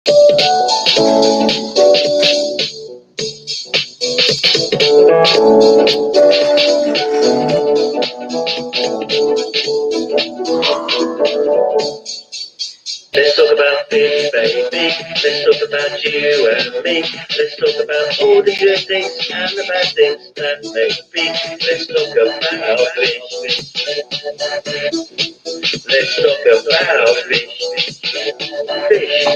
Let's talk about fish, baby. Let's talk about you and me. Let's talk about all the good things and the bad things that may be. Let's talk about fish. Let's talk about fish. Fish.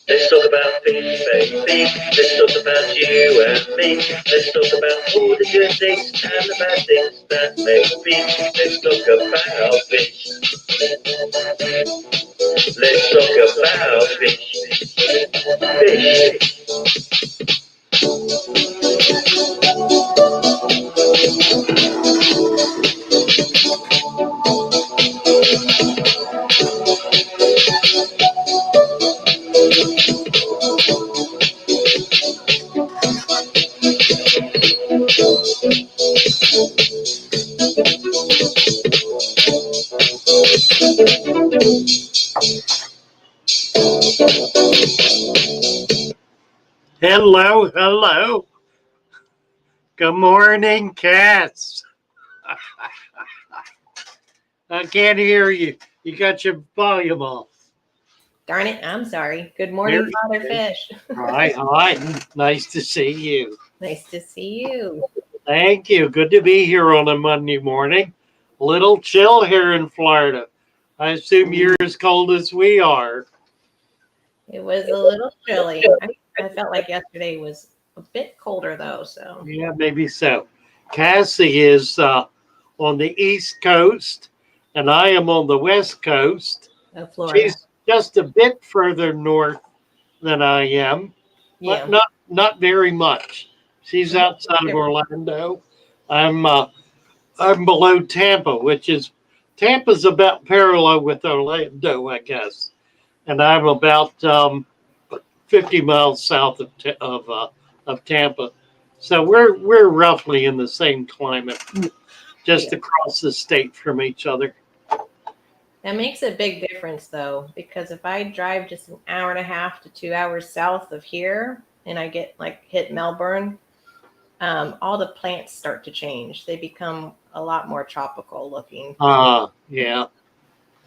Let's talk about fish, baby. Let's talk about you and me. Let's talk about all the good things and the bad things that may be. Let's talk about fish. Let's talk about fish. Fish. Hello, hello. Good morning, cats. I can't hear you. You got your volume off. Darn it, I'm sorry. Good morning, Father Fish. All right. Nice to see you. Nice to see you. Thank you. Good to be here on a Monday morning. A little chill here in Florida. I assume you're as cold as we are. It was a little chilly. I felt like yesterday was a bit colder, though. So Yeah, maybe so. Cassie is on the East Coast, and I am on the West Coast. of Florida. She's just a bit further north than I am, but not very much. She's outside of Orlando. I'm below Tampa, Tampa's about parallel with Orlando, I guess, and I'm about 50 miles south of Tampa. So we're roughly in the same climate, just across the state from each other. That makes a big difference, though, because if I drive just an hour and a half to 2 hours south of here and I get hit Melbourne, all the plants start to change. They become a lot more tropical looking. Yeah.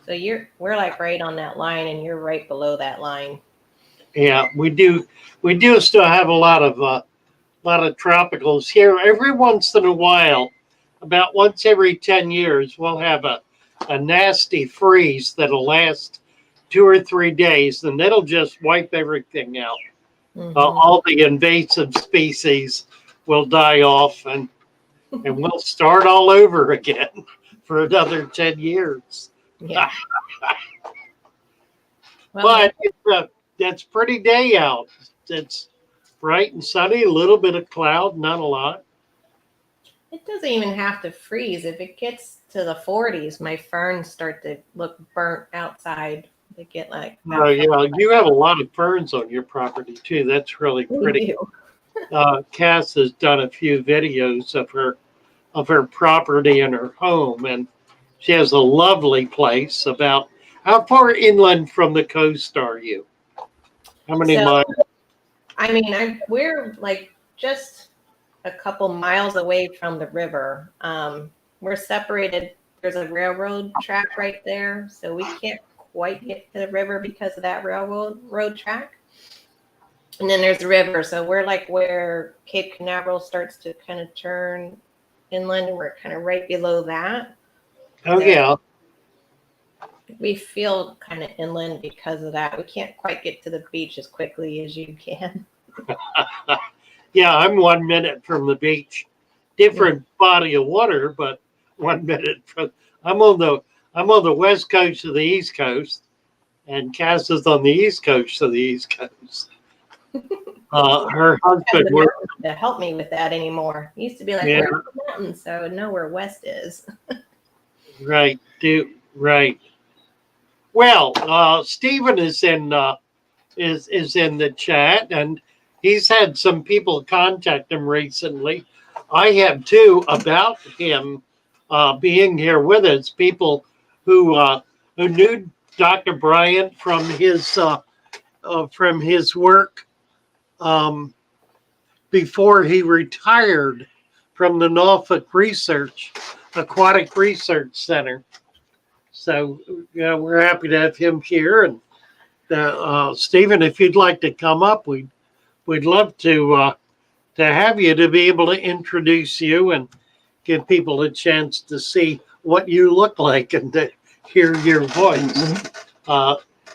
So we're right on that line, and you're right below that line. Yeah, we do still have a lot of tropicals here. Every once in a while, about once every 10 years, we'll have a nasty freeze that'll last 2 or 3 days, and that'll just wipe everything out. Mm-hmm. All the invasive species will die off, and we'll start all over again for another 10 years. Yeah. But it's pretty day out. It's bright and sunny, a little bit of cloud, not a lot. It doesn't even have to freeze. If it gets to the 40s, my ferns start to look burnt outside. They get Oh yeah, you have a lot of ferns on your property too. That's really pretty. Cass has done a few videos of her property and her home, and she has a lovely place. About how far inland from the coast are you? How many miles? I mean, we're just a couple miles away from the river. We're separated. There's a railroad track right there, so we can't quite get to the river because of that railroad track. And then there's the river, so we're where Cape Canaveral starts to kind of turn inland, and we're kind of right below that. Oh, so yeah. We feel kind of inland because of that. We can't quite get to the beach as quickly as you can. Yeah, I'm 1 minute from the beach. Different body of water, but 1 minute from. I'm on the west coast of the East Coast, and Cass is on the east coast of the East Coast. Her husband The worked. mountains to help me with that anymore. It used to be like, Yeah. where's the mountains? So I know where west is. Right. Right. Well, Stephen is in the chat, and he's had some people contact him recently. I have too about him being here with us. People who knew Dr. Bryant from his work um, before he retired from the Norfolk Aquatic Research Center. So we're happy to have him here. And Stephen, if you'd like to come up, we'd love to have you to be able to introduce you and give people a chance to see what you look like and to hear your voice.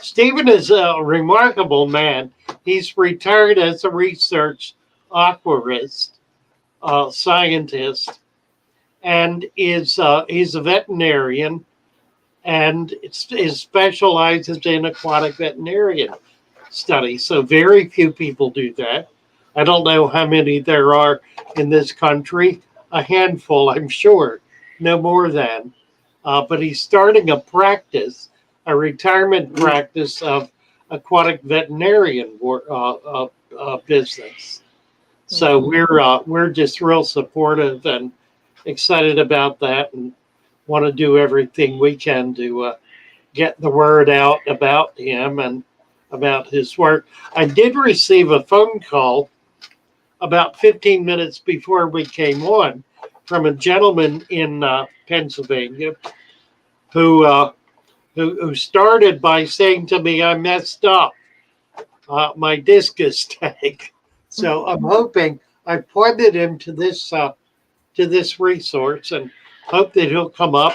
Stephen is a remarkable man. He's retired as a research aquarist, scientist, and he's a veterinarian and specializes in aquatic veterinarian studies. So very few people do that. I don't know how many there are in this country. A handful, I'm sure, no more than. But he's starting a retirement practice of aquatic veterinarian business. So we're just real supportive and excited about that, and want to do everything we can to get the word out about him and about his work. I did receive a phone call about 15 minutes before we came on from a gentleman in Pennsylvania who started by saying to me, "I messed up. My discus tank." So I'm hoping I pointed him to this resource and hope that he'll come up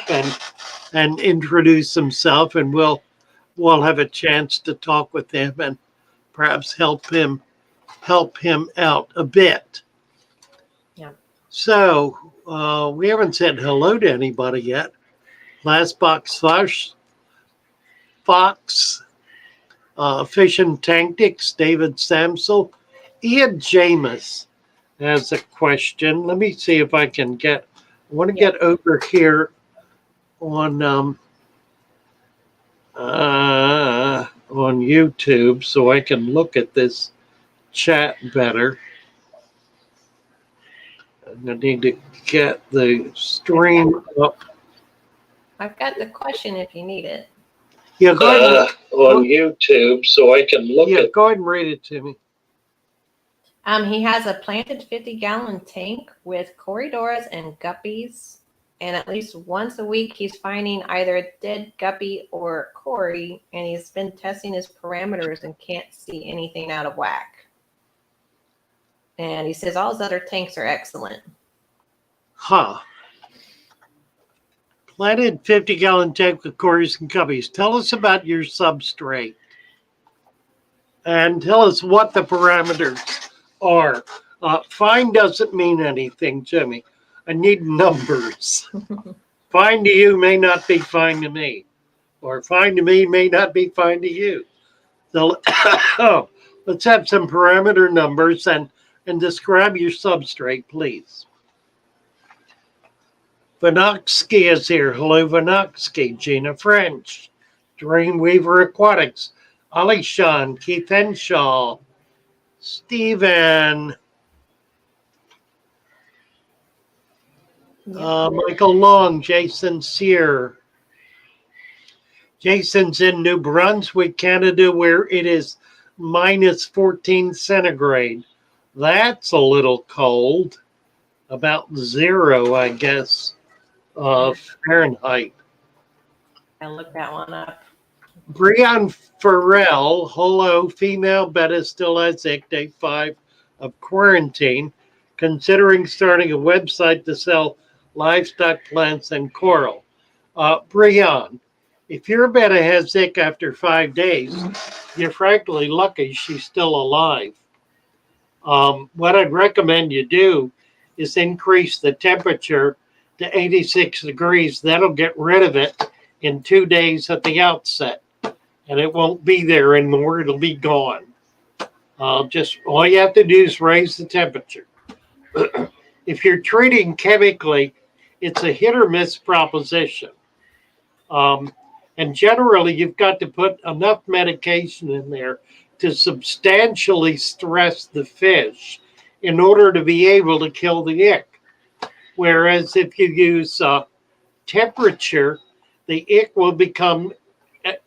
and introduce himself, and we'll have a chance to talk with him and perhaps help him out a bit. Yeah. So we haven't said hello to anybody yet. Last box Fox, Fish and Tactics, David Samsel, Ian Jameis has a question. Let me see if I can get. I want to get over here on YouTube so I can look at this chat better. I need to get the stream up. I've got the question if you need it. Yeah, go ahead. On YouTube so I can look at. Go ahead and read it to me. He has a planted 50-gallon tank with corydoras and guppies, and at least once a week he's finding either a dead guppy or cory, and he's been testing his parameters and can't see anything out of whack. And he says all his other tanks are excellent. Planted 50-gallon tank with cories and guppies. Tell us about your substrate. And tell us what the parameters are. Fine doesn't mean anything to me. I need numbers. Fine to you may not be fine to me. Or fine to me may not be fine to you. So let's have some parameter numbers and describe your substrate, please. Vanoksky is here. Hello, Vanoksky. Gina French. Dreamweaver Aquatics. Ali Sean. Keith Henshaw. Stephen. Michael Long. Jason Sear. Jason's in New Brunswick, Canada, where it is minus 14 centigrade. That's a little cold. About 0, I guess, Fahrenheit. I'll look that one up. Breon Farrell, hello, female beta still has day 5 of quarantine, considering starting a website to sell livestock plants and coral. Breon, if your beta has sick after 5 days, you're frankly lucky she's still alive. What I'd recommend you do is increase the temperature to 86 degrees. That'll get rid of it in 2 days at the outset, and it won't be there anymore. It'll be gone. Just all you have to do is raise the temperature. If you're treating chemically, it's a hit or miss proposition. Um, and generally, you've got to put enough medication in there to substantially stress the fish in order to be able to kill the ick. Whereas if you use temperature, the ick will become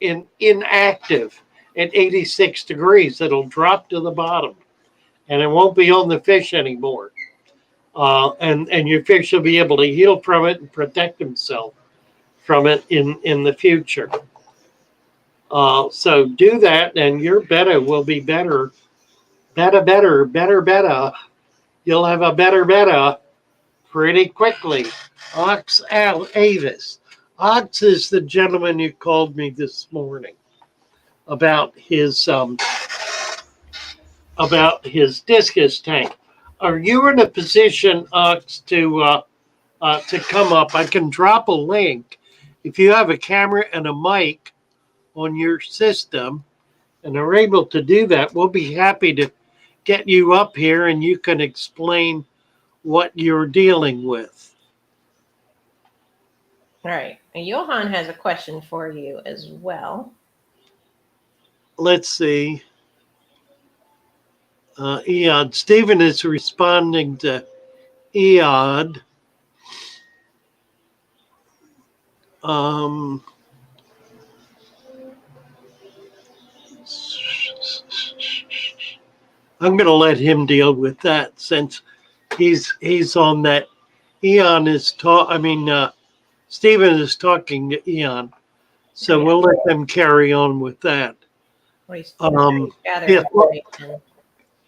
inactive at 86 degrees. It'll drop to the bottom and it won't be on the fish anymore. And your fish will be able to heal from it and protect himself from it in the future. So do that, and your betta will be better. Better. You'll have a better betta pretty quickly. Ox Avis. Ox is the gentleman who called me this morning about his discus tank. Are you in a position, Ox, to come up? I can drop a link. If you have a camera and a mic on your system and are able to do that, we'll be happy to get you up here and you can explain what you're dealing with. All right. And Johan has a question for you as well. Let's see. Eod. Stephen is responding to Eod. I'm going to let him deal with that since he's on that. Eon is Stephen is talking to Eon, so we'll let them carry on with that.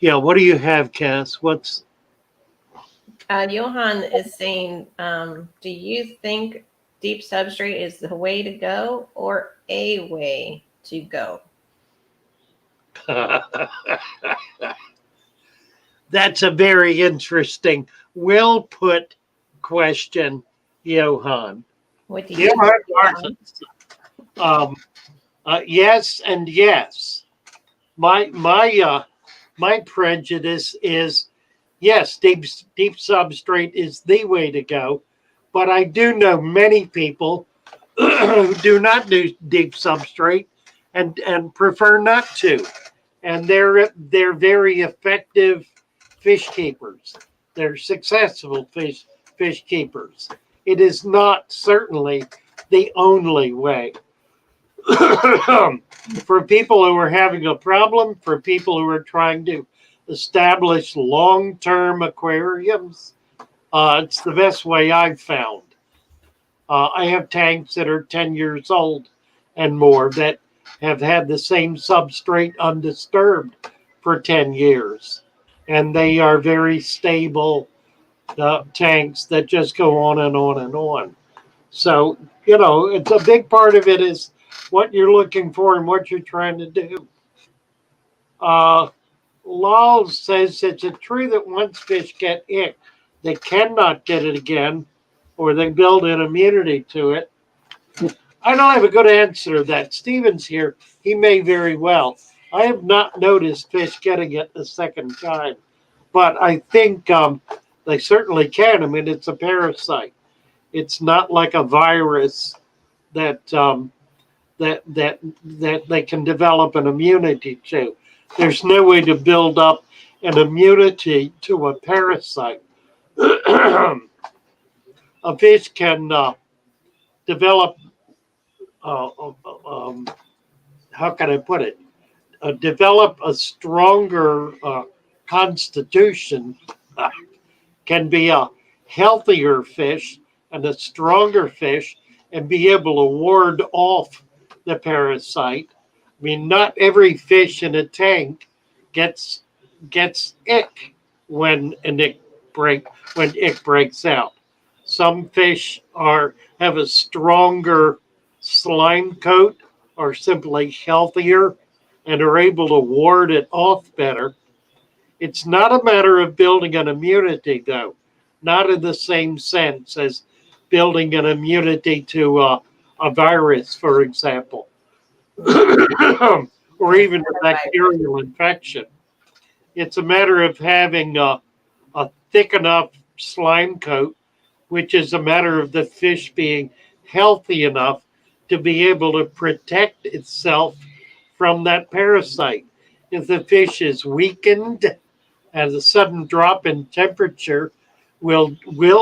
Yeah. What do you have, Cass? What's Johan is saying, do you think deep substrate is the way to go or a way to go? That's a very interesting, well put question, Johan. What do you think? Yes and yes. My prejudice is yes, deep substrate is the way to go, but I do know many people who do not do deep substrate and prefer not to, and they're very effective fish keepers. They're successful fish keepers. It is not certainly the only way. For people who are having a problem, for people who are trying to establish long-term aquariums, it's the best way I've found. I have tanks that are 10 years old and more that have had the same substrate undisturbed for 10 years. And they are very stable tanks that just go on and on and on. So, it's a big part of it is what you're looking for and what you're trying to do. Lal says it's true that once fish get ick, they cannot get it again or they build an immunity to it. I don't have a good answer to that. Steven's here. He may very well. I have not noticed fish getting it a second time, but I think they certainly can. I mean, it's a parasite. It's not like a virus that they can develop an immunity to. There's no way to build up an immunity to a parasite. A fish can develop, how can I put it? Develop a stronger constitution, can be a healthier fish and a stronger fish and be able to ward off the parasite. I mean, not every fish in a tank gets ick when ick breaks out. Some fish have a stronger slime coat, are simply healthier, and are able to ward it off better. It's not a matter of building an immunity, though, not in the same sense as building an immunity to a virus, for example, or even a bacterial infection. It's a matter of having a thick enough slime coat, which is a matter of the fish being healthy enough to be able to protect itself from that parasite. If the fish is weakened, and a sudden drop in temperature will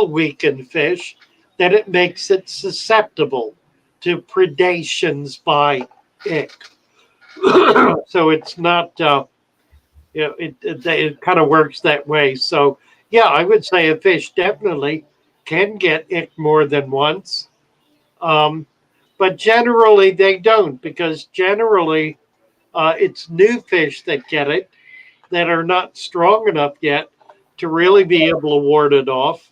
weaken fish, then it makes it susceptible to predations by ick. So it's not it kind of works that way. So yeah, I would say a fish definitely can get ick more than once, um, but generally they don't, because generally it's new fish that get it that are not strong enough yet to really be able to ward it off.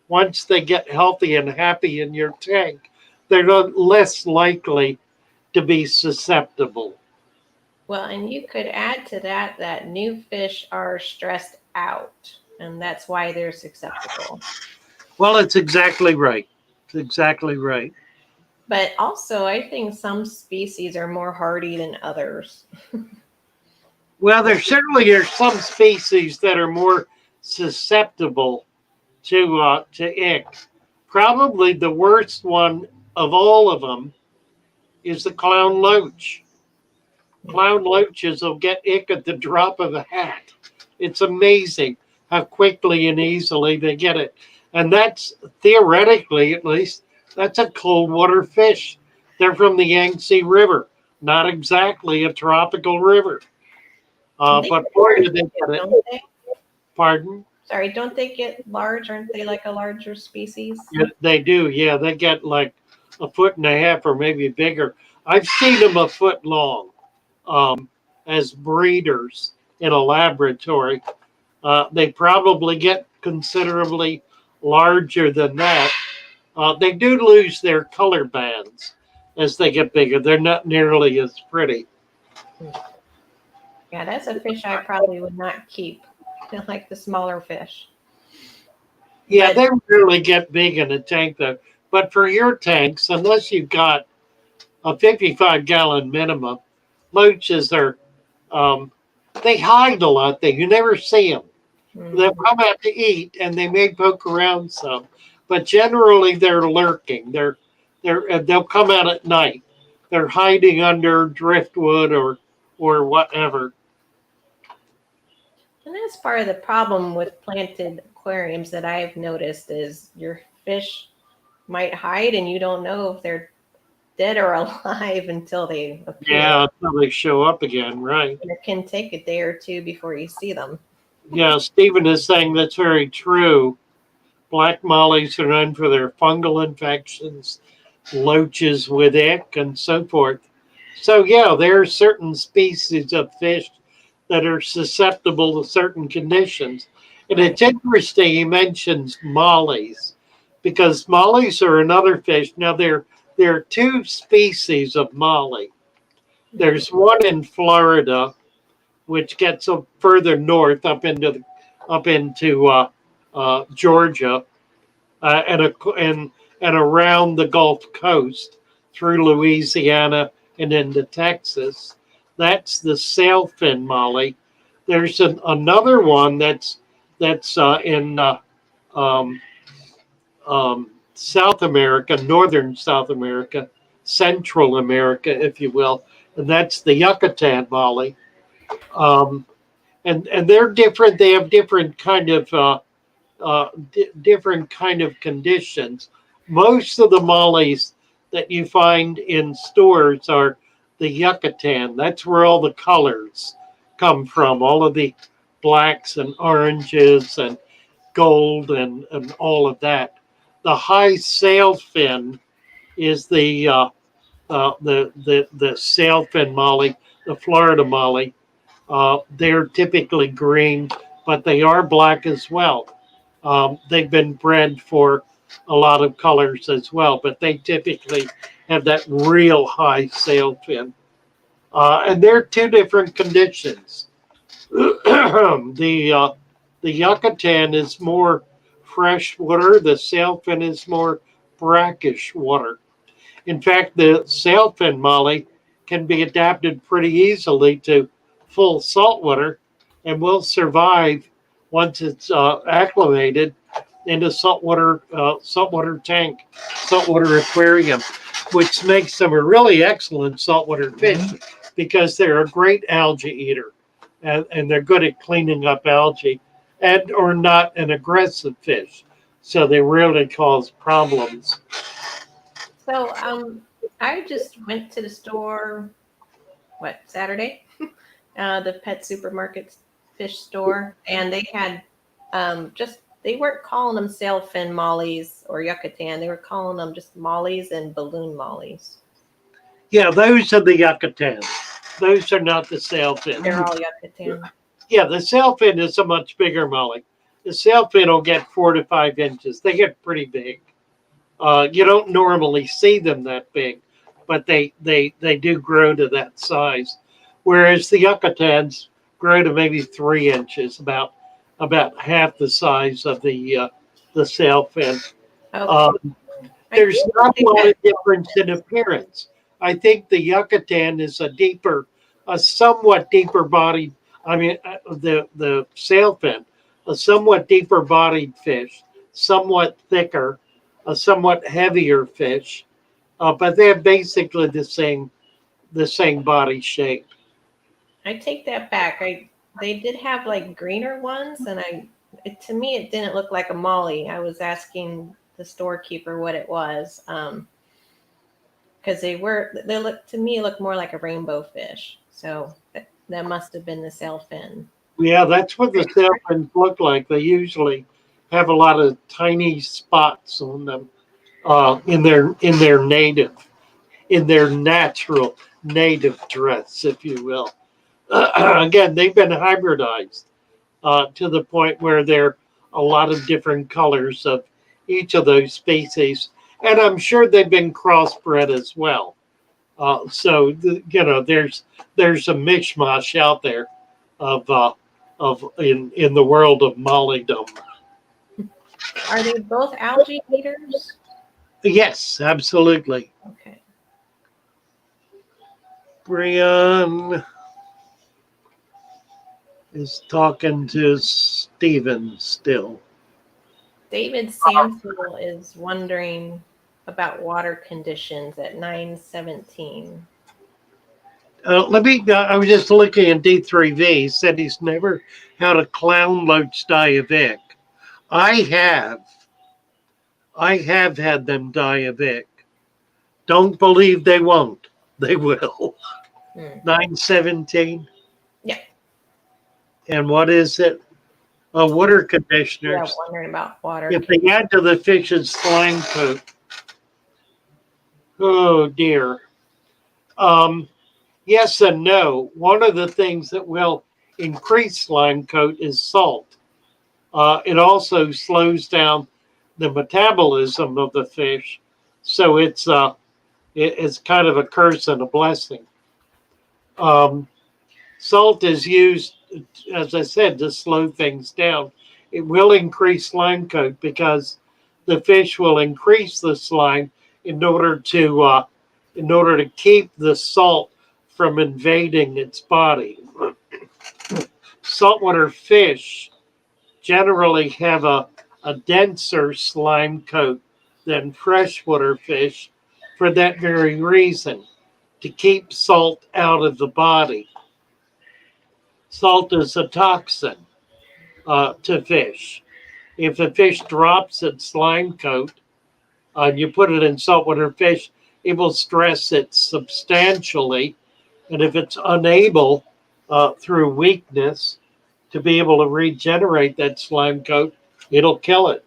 Once they get healthy and happy in your tank, they're not less likely to be susceptible. Well, and you could add to that that new fish are stressed out, and that's why they're susceptible. Well, it's exactly right. It's exactly right. But also, I think some species are more hardy than others. Well, there certainly are some species that are more susceptible to ick. Probably the worst one of all of them is the clown loach. Clown loaches will get ick at the drop of a hat. It's amazing how quickly and easily they get it. And that's theoretically, at least, that's a cold water fish. They're from the Yangtze River, not exactly a tropical river. And they But get boy, large, did they get it. don't they? Pardon? Sorry, don't they get large? Aren't they like a larger species? Yeah, they do. Yeah, they get like a foot and a half or maybe bigger. I've seen them a foot long, as breeders in a laboratory. They probably get considerably larger than that. They do lose their color bands as they get bigger. They're not nearly as pretty. Yeah, that's a fish I probably would not keep. I like the smaller fish. Yeah, But they rarely get big in a tank though. But for your tanks, unless you've got a 55-gallon minimum, loaches are, um, they hide a lot. You never see them. They'll come out to eat, and they may poke around some, but generally they're lurking. They'll come out at night. They're hiding under driftwood or whatever. and that's part of the problem with planted aquariums that I've noticed is your fish might hide and you don't know if they're dead or alive until they appear. Yeah, until they show up again, right? And it can take a day or two before you see them. Yeah, Stephen is saying that's very true. Black mollies are known for their fungal infections, loaches with ick, and so forth. So, yeah, there are certain species of fish that are susceptible to certain conditions. And it's interesting he mentions mollies, because mollies are another fish. Now, there are two species of molly. There's one in Florida, which gets up further north up into Georgia, and around the Gulf Coast through Louisiana and into Texas. That's the sailfin molly. There's another one that's in um, South America, northern South America, Central America, if you will, and that's the Yucatan molly. Um, and they're different. They have different kind of conditions. Most of the mollies that you find in stores are the Yucatan. That's where all the colors come from. All of the blacks and oranges and gold and all of that. The high sailfin is the sailfin molly, the Florida molly. They're typically green, but they are black as well. They've been bred for a lot of colors as well, but they typically have that real high sail fin. And they're two different conditions. The Yucatan is more fresh water. The sailfin is more brackish water. In fact, the sailfin molly can be adapted pretty easily to full saltwater, and will survive once it's acclimated in a saltwater tank, saltwater aquarium, which makes them a really excellent saltwater fish because they're a great algae eater, and they're good at cleaning up algae, and or not an aggressive fish, so they rarely cause problems. So I just went to the store, Saturday? The pet supermarket fish store, and they had they weren't calling them sailfin mollies or yucatan. They were calling them just mollies and balloon mollies. Yeah, those are the yucatans. Those are not the sailfin. They're all yucatan. Yeah, the sailfin is a much bigger molly. The sailfin will get 4 to 5 inches. They get pretty big. You don't normally see them that big, but they do grow to that size. Whereas the yucatans grow to maybe 3 inches, about half the size of the sailfin. Okay. There's not a lot of difference in appearance. I think the yucatan is a somewhat deeper bodied. I mean, the sailfin, a somewhat deeper bodied fish, somewhat thicker, a somewhat heavier fish, but they're basically the same body shape. I take that back. They did have like greener ones, and to me it didn't look like a molly. I was asking the storekeeper what it was, because they look more like a rainbow fish. So that must have been the sailfin. Yeah, that's what the sailfins look like. They usually have a lot of tiny spots on them in their natural native dress, if you will. Again, they've been hybridized to the point where there are a lot of different colors of each of those species, and I'm sure they've been crossbred as well. There's a mishmash out there of in the world of mollydom. Are they both algae eaters? Yes, absolutely. Okay. Brian is talking to Steven still. David Samsel is wondering about water conditions at 9:17. I was just looking at D3V. He said he's never had a clown loach die of ick. I have. I have had them die of ick. Don't believe they won't. They will. 917. Yeah. And what is it? Water conditioners. Yeah, wondering about water. If they add to the fish's slime coat, oh dear. Yes and no. One of the things that will increase slime coat is salt. It also slows down the metabolism of the fish, so it's kind of a curse and a blessing. Salt is used, as I said, to slow things down. It will increase slime coat because the fish will increase the slime in order to keep the salt from invading its body. Saltwater fish generally have a denser slime coat than freshwater fish for that very reason, to keep salt out of the body. Salt is a toxin to fish. If the fish drops its slime coat and you put it in saltwater fish, it will stress it substantially. And if it's unable through weakness to be able to regenerate that slime coat, it'll kill it.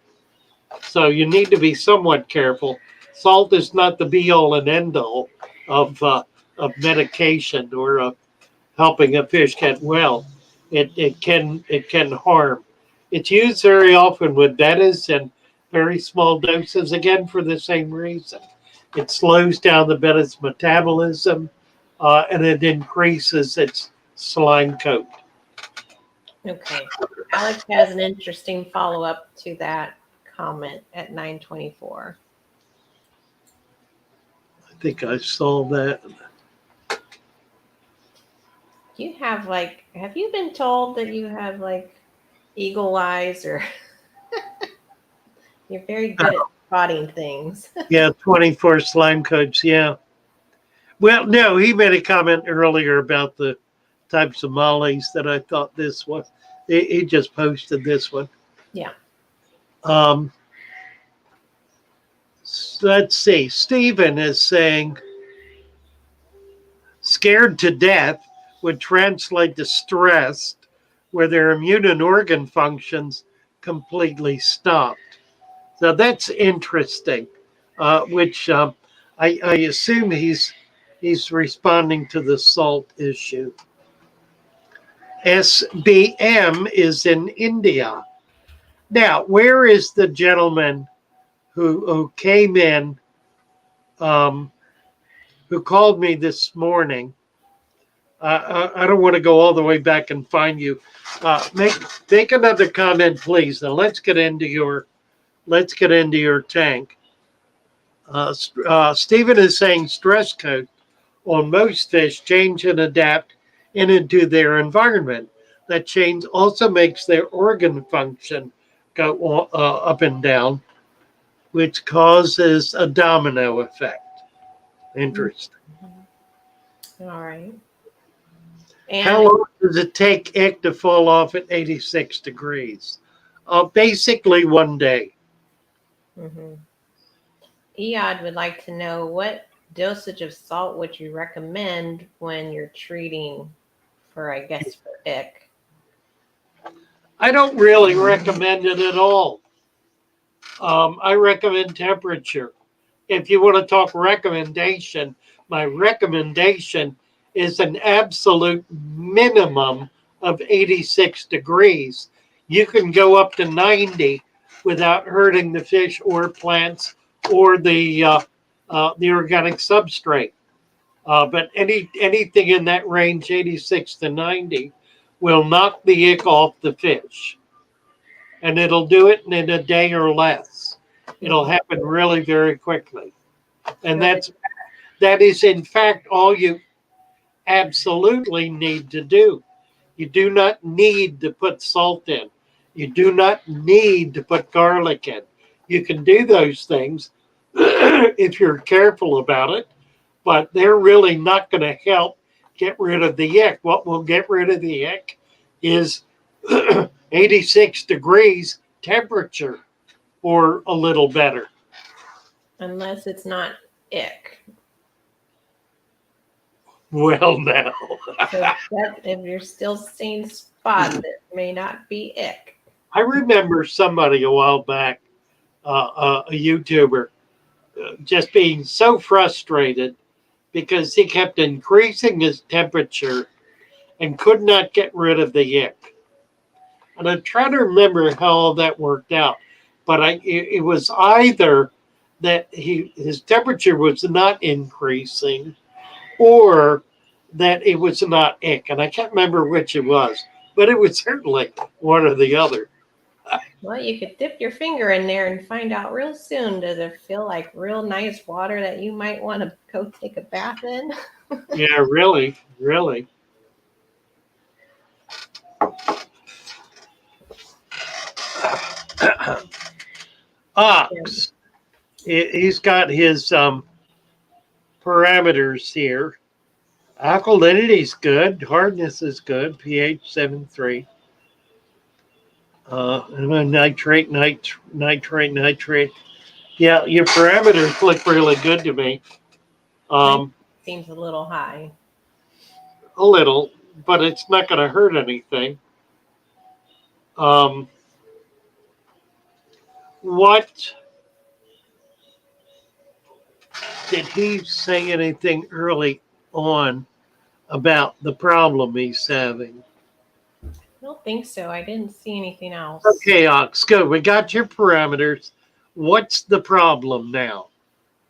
So you need to be somewhat careful. Salt is not the be all and end all of medication or of helping a fish get well. It can harm. It's used very often with bettas in very small doses, again for the same reason. It slows down the betta's metabolism and it increases its slime coat. Okay. Alex has an interesting follow-up to that comment at 9:24. I think I saw that. You have have you been told that you have eagle eyes or you're very good at spotting things? Yeah, 24 slime coats. Yeah. Well, no, he made a comment earlier about the types of mollies that I thought this was. He just posted this one. Yeah. Um, let's see. Stephen is saying scared to death would translate to stressed, where their immune and organ functions completely stopped. So that's interesting, which I assume he's responding to the salt issue. SBM is in India. Now, where is the gentleman who came in, um, who called me this morning? I don't want to go all the way back and find you. Make another comment, please, and let's get into your tank. Stephen is saying stress coat on most fish change and adapt into their environment. That change also makes their organ function go up and down, which causes a domino effect. Interesting. All right. How long does it take egg to fall off at 86 degrees? Basically 1 day. Mm-hmm. Eod would like to know what dosage of salt would you recommend when you're treating for, I guess, for ick? I don't really recommend it at all. I recommend temperature. If you want to talk recommendation, my recommendation is an absolute minimum of 86 degrees. You can go up to 90 without hurting the fish or plants or the organic substrate. But anything in that range, 86 to 90, will knock the ick off the fish. And it'll do it in a day or less. It'll happen really very quickly. And that is in fact all you absolutely need to do. You do not need to put salt in. You do not need to put garlic in. You can do those things if you're careful about it, but they're really not going to help get rid of the ick. What will get rid of the ick is 86 degrees temperature or a little better. Unless it's not ick. Well, now. So if you're still seeing spots, it may not be ick. I remember somebody a while back, a YouTuber, just being so frustrated because he kept increasing his temperature and could not get rid of the ick. And I'm trying to remember how all that worked out. But it was either that his temperature was not increasing or that it was not ick. And I can't remember which it was, but it was certainly one or the other. Well, you could dip your finger in there and find out real soon. Does it feel like real nice water that you might want to go take a bath in? Yeah, really, really. Ox. He's got his parameters here. Alkalinity is good. Hardness is good. pH 7.3. And then nitrate. Yeah, your parameters look really good to me. Seems a little high. A little, but it's not going to hurt anything. What did he say anything early on about the problem he's having? I don't think so. I didn't see anything else. Okay, Ox, good. We got your parameters. What's the problem now?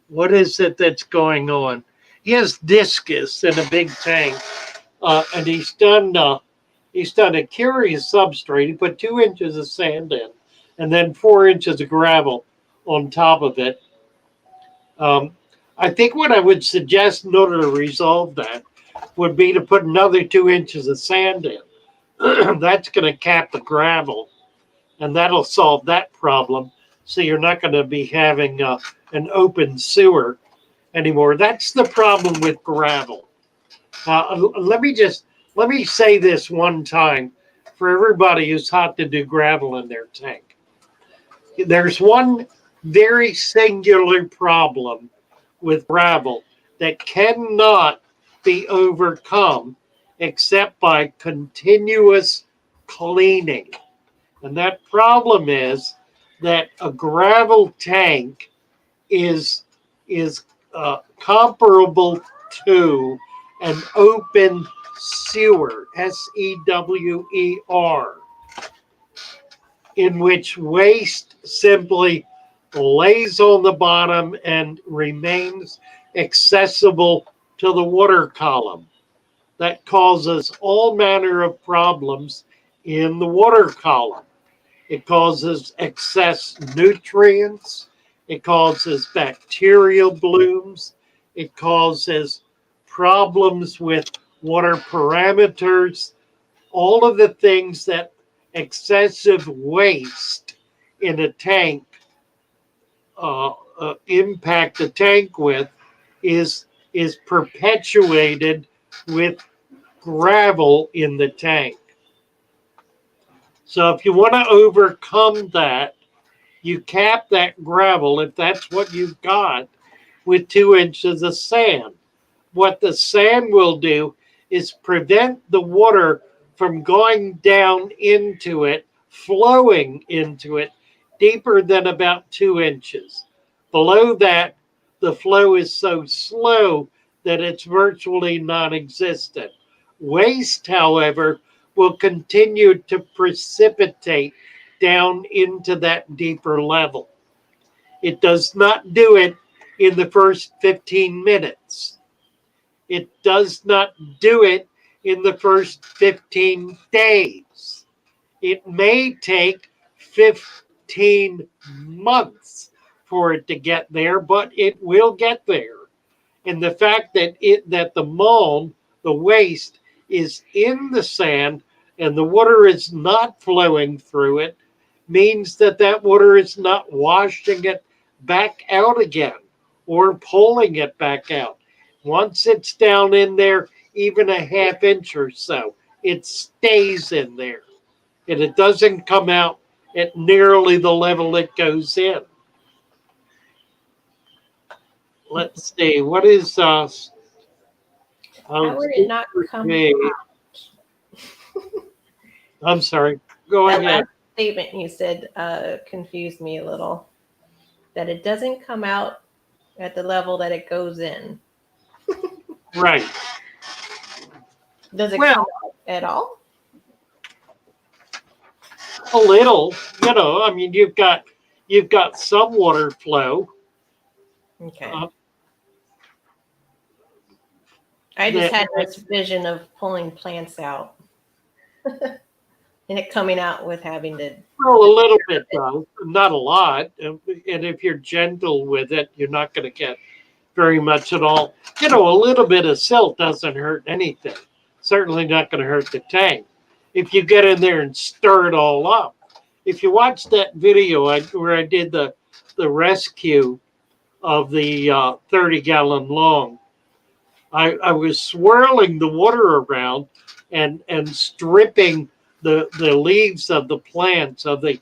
What is it that's going on? He has discus in a big tank, and he's done a curious substrate. He put 2 inches of sand in, and then 4 inches of gravel on top of it. I think what I would suggest in order to resolve that would be to put another 2 inches of sand in. That's going to cap the gravel, and that'll solve that problem. So you're not going to be having an open sewer anymore. That's the problem with gravel. Let me say this one time for everybody who's hot to do gravel in their tank. There's one very singular problem with gravel that cannot be overcome except by continuous cleaning. And that problem is that a gravel tank is comparable to an open sewer, sewer, in which waste simply lays on the bottom and remains accessible to the water column. That causes all manner of problems in the water column. It causes excess nutrients. It causes bacterial blooms. It causes problems with water parameters. All of the things that excessive waste in a tank impact the tank with is perpetuated with gravel in the tank. So if you want to overcome that, you cap that gravel, if that's what you've got, with 2 inches of sand. What the sand will do is prevent the water from going down into it, flowing into it deeper than about 2 inches. Below that, the flow is so slow that it's virtually non-existent. Waste, however, will continue to precipitate down into that deeper level. It does not do it in the first 15 minutes. It does not do it in the first 15 days. It may take 15 months for it to get there, but it will get there. And the fact that the mold, the waste, is in the sand and the water is not flowing through it means that that water is not washing it back out again or pulling it back out. Once it's down in there, even a half inch or so, it stays in there. And it doesn't come out at nearly the level it goes in. Let's see, what is How would it not come out? I'm sorry, go That ahead. last statement you said confused me a little. That it doesn't come out at the level that it goes in. Right. Does it come out at all? A little, I mean, you've got some water flow. Okay. I just had this vision of pulling plants out and it coming out with having to. Well, a little bit though, not a lot. And if you're gentle with it, you're not going to get very much at all. A little bit of silt doesn't hurt anything. Certainly not going to hurt the tank. If you get in there and stir it all up. If you watch that video where I did the rescue of the 30-gallon long, I was swirling the water around and stripping the leaves of the plants of the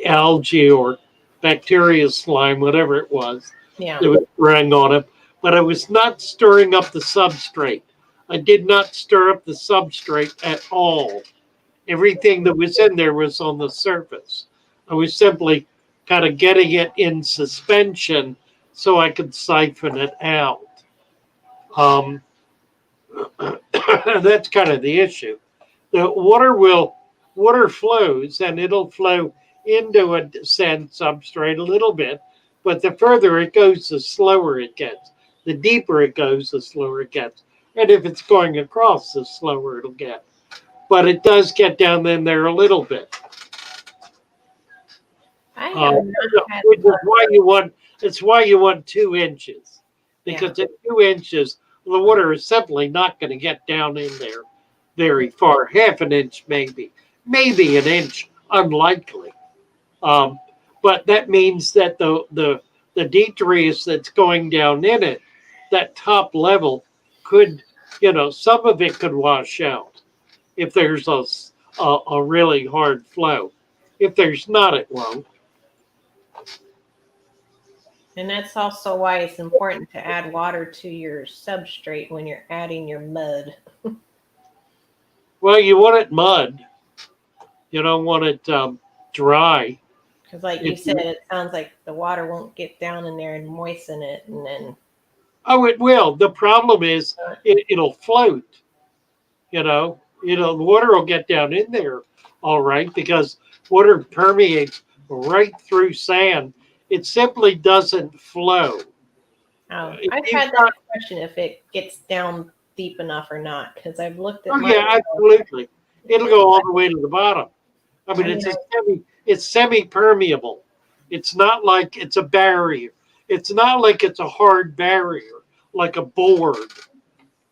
algae or bacteria slime, whatever it was. Yeah. It was spraying on it, but I was not stirring up the substrate. I did not stir up the substrate at all. Everything that was in there was on the surface. I was simply kind of getting it in suspension so I could siphon it out. That's kind of the issue. The water flows and it'll flow into a sand substrate a little bit, but the further it goes, the slower it gets. The deeper it goes, the slower it gets. And if it's going across, the slower it'll get. But it does get down in there a little bit. Which is why you want, it's why you want 2 inches. because at 2 inches, the water is simply not going to get down in there very far. Half an inch, maybe an inch, unlikely. Um, but that means that the detritus that's going down in it, that top level, could, some of it could wash out if there's a really hard flow. If there's not, it won't. And that's also why it's important to add water to your substrate when you're adding your mud. Well, you want it mud. You don't want it dry. Because, like you said, it sounds like the water won't get down in there and moisten it, and then. Oh, it will. The problem is it'll float. The water will get down in there, all right, because water permeates right through sand. It simply doesn't flow. Oh, I've had that question if it gets down deep enough or not, because I've looked at. Oh yeah, absolutely. It'll go all the way to the bottom. I mean, it's semi-permeable. It's not like it's a barrier. It's not like it's a hard barrier like a board.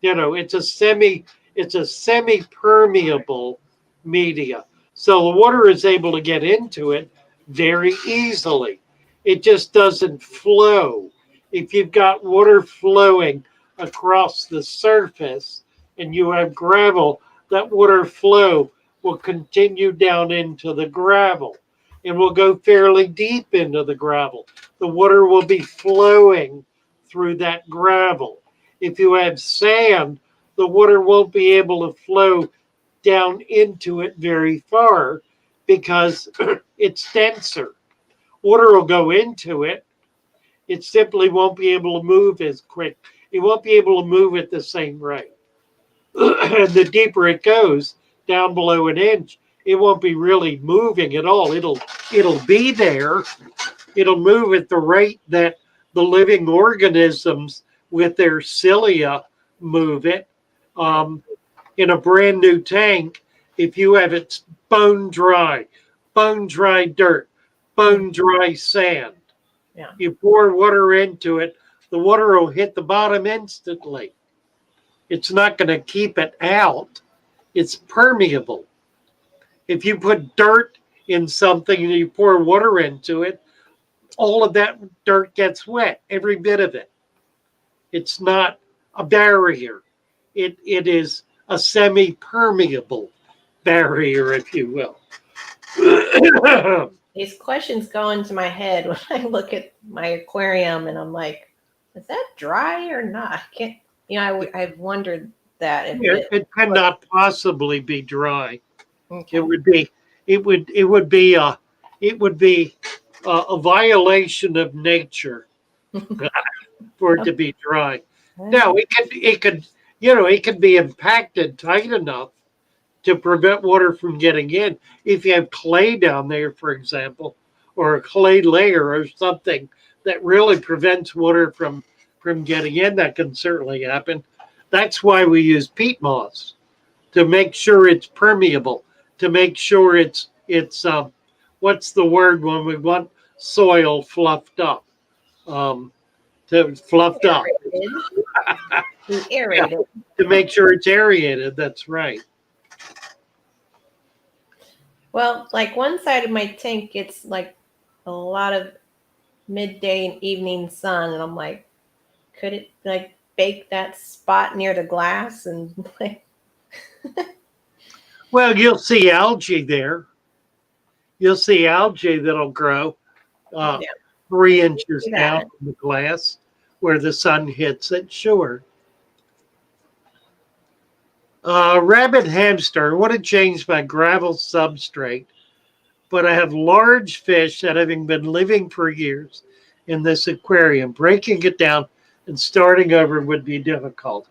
It's a semi-permeable media. So the water is able to get into it very easily. It just doesn't flow. If you've got water flowing across the surface and you have gravel, that water flow will continue down into the gravel and will go fairly deep into the gravel. The water will be flowing through that gravel. If you have sand, the water won't be able to flow down into it very far because it's denser. Water will go into it. It simply won't be able to move as quick. It won't be able to move at the same rate. And the deeper it goes, down below an inch, it won't be really moving at all. It'll be there. It'll move at the rate that the living organisms with their cilia move it. In a brand new tank, if you have it bone dry dirt, bone dry sand, you pour water into it, the water will hit the bottom instantly. It's not going to keep it out. It's permeable. If you put dirt in something and you pour water into it, all of that dirt gets wet, every bit of it. It's not a barrier. It is a semi-permeable barrier, if you will. These questions go into my head when I look at my aquarium and I'm like, is that dry or not? I've wondered that. It cannot possibly be dry. Okay. It would be a violation of nature for it to be dry. Now it could be impacted tight enough to prevent water from getting in. If you have clay down there, for example, or a clay layer or something that really prevents water from getting in, that can certainly happen. That's why we use peat moss, to make sure it's permeable, to make sure it's what's the word when we want soil fluffed up? Fluffed up. Aerated. Yeah, to make sure it's aerated. That's right. Well, like one side of my tank gets like a lot of midday and evening sun, and I'm like, could it like bake that spot near the glass and like? Well, you'll see algae there. You'll see algae that'll grow 3 inches down from the glass where the sun hits it. Sure. Rabbit hamster, I want to change my gravel substrate, but I have large fish that having been living for years in this aquarium. Breaking it down and starting over would be difficult.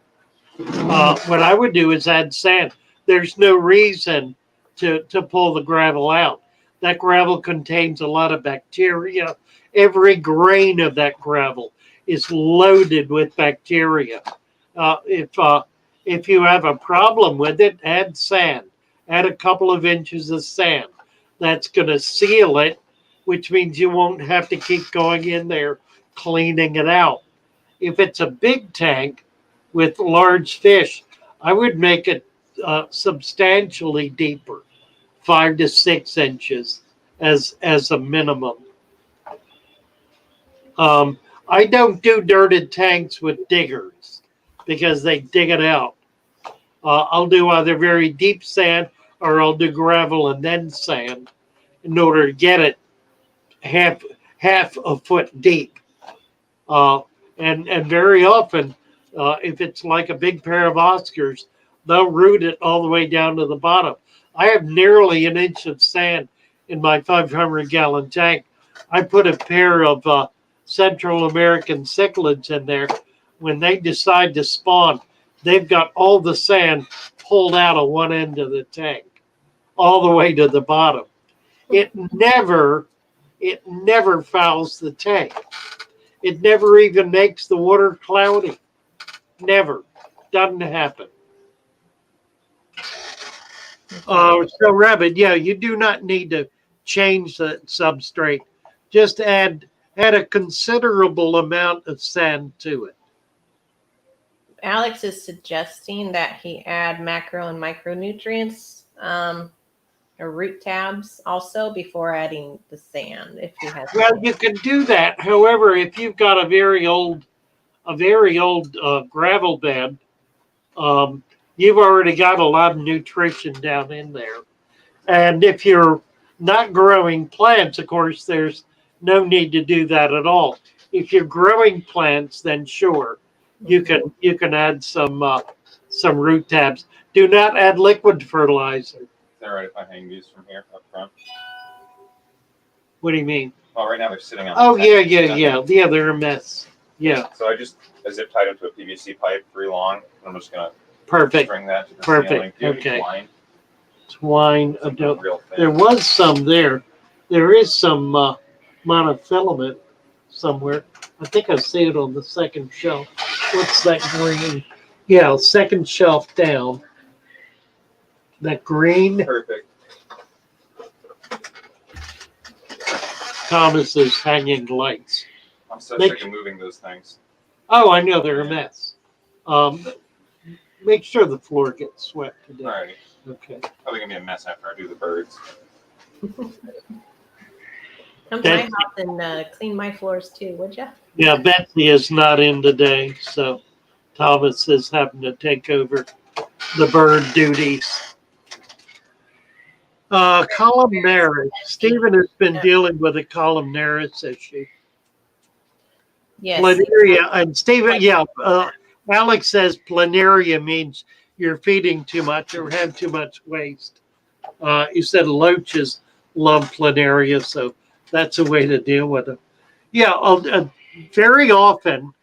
What I would do is add sand. There's no reason to pull the gravel out. That gravel contains a lot of bacteria. Every grain of that gravel is loaded with bacteria. If you have a problem with it, add sand. Add a couple of inches of sand. That's going to seal it, which means you won't have to keep going in there cleaning it out. If it's a big tank with large fish, I would make it substantially deeper, 5 to 6 inches as a minimum. I don't do dirted tanks with diggers because they dig it out. I'll do either very deep sand or I'll do gravel and then sand in order to get it half a foot deep. Uh, and very often, if it's like a big pair of Oscars, they'll root it all the way down to the bottom. I have nearly an inch of sand in my 500-gallon tank. I put a pair of Central American cichlids in there. When they decide to spawn, they've got all the sand pulled out of one end of the tank, all the way to the bottom. It never fouls the tank. It never even makes the water cloudy. Never. Doesn't happen. So Rabbit, yeah, you do not need to change the substrate. Just add a considerable amount of sand to it. Alex is suggesting that he add macro and micronutrients or root tabs also before adding the sand. If he has, well, you can do that. However, if you've got a very old gravel bed, you've already got a lot of nutrition down in there. And if you're not growing plants, of course, there's no need to do that at all. If you're growing plants, then sure, you can add some root tabs. Do not add liquid fertilizer. Is that right if I hang these from here up front? What do you mean? Well, right now they're sitting on. Oh, yeah. They're a mess. Yeah. So I zip tied them to a PVC pipe 3 long. I'm just gonna string that to the ceiling. Do you have any twine? Twine. There was some there. There is some monofilament somewhere. I think I see it on the second shelf. What's that green? Yeah, second shelf down. That green. Perfect. Thomas's hanging lights. I'm so sick of moving those things. Oh, I know they're a mess. Make sure the floor gets swept today. All right. Okay. Probably gonna be a mess after I do the birds. Come to my house and clean my floors too, would you? Yeah, Betsy is not in today, so Thomas is having to take over the bird duties. Columnaris. Stephen has been dealing with a columnaris issue. Yes. Planaria. And Stephen, Alex says planaria means you're feeding too much or have too much waste. You said loaches love planaria, so that's a way to deal with them. Yeah, very often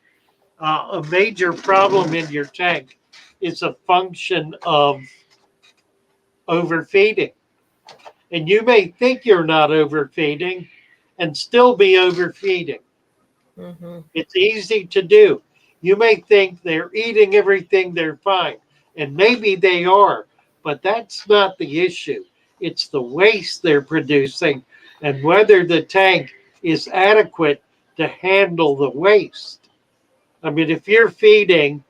a major problem in your tank is a function of overfeeding. And you may think you're not overfeeding and still be overfeeding. Mm-hmm. It's easy to do. You may think they're eating everything, they're fine. And maybe they are, but that's not the issue. It's the waste they're producing and whether the tank is adequate to handle the waste. I mean, if you're feeding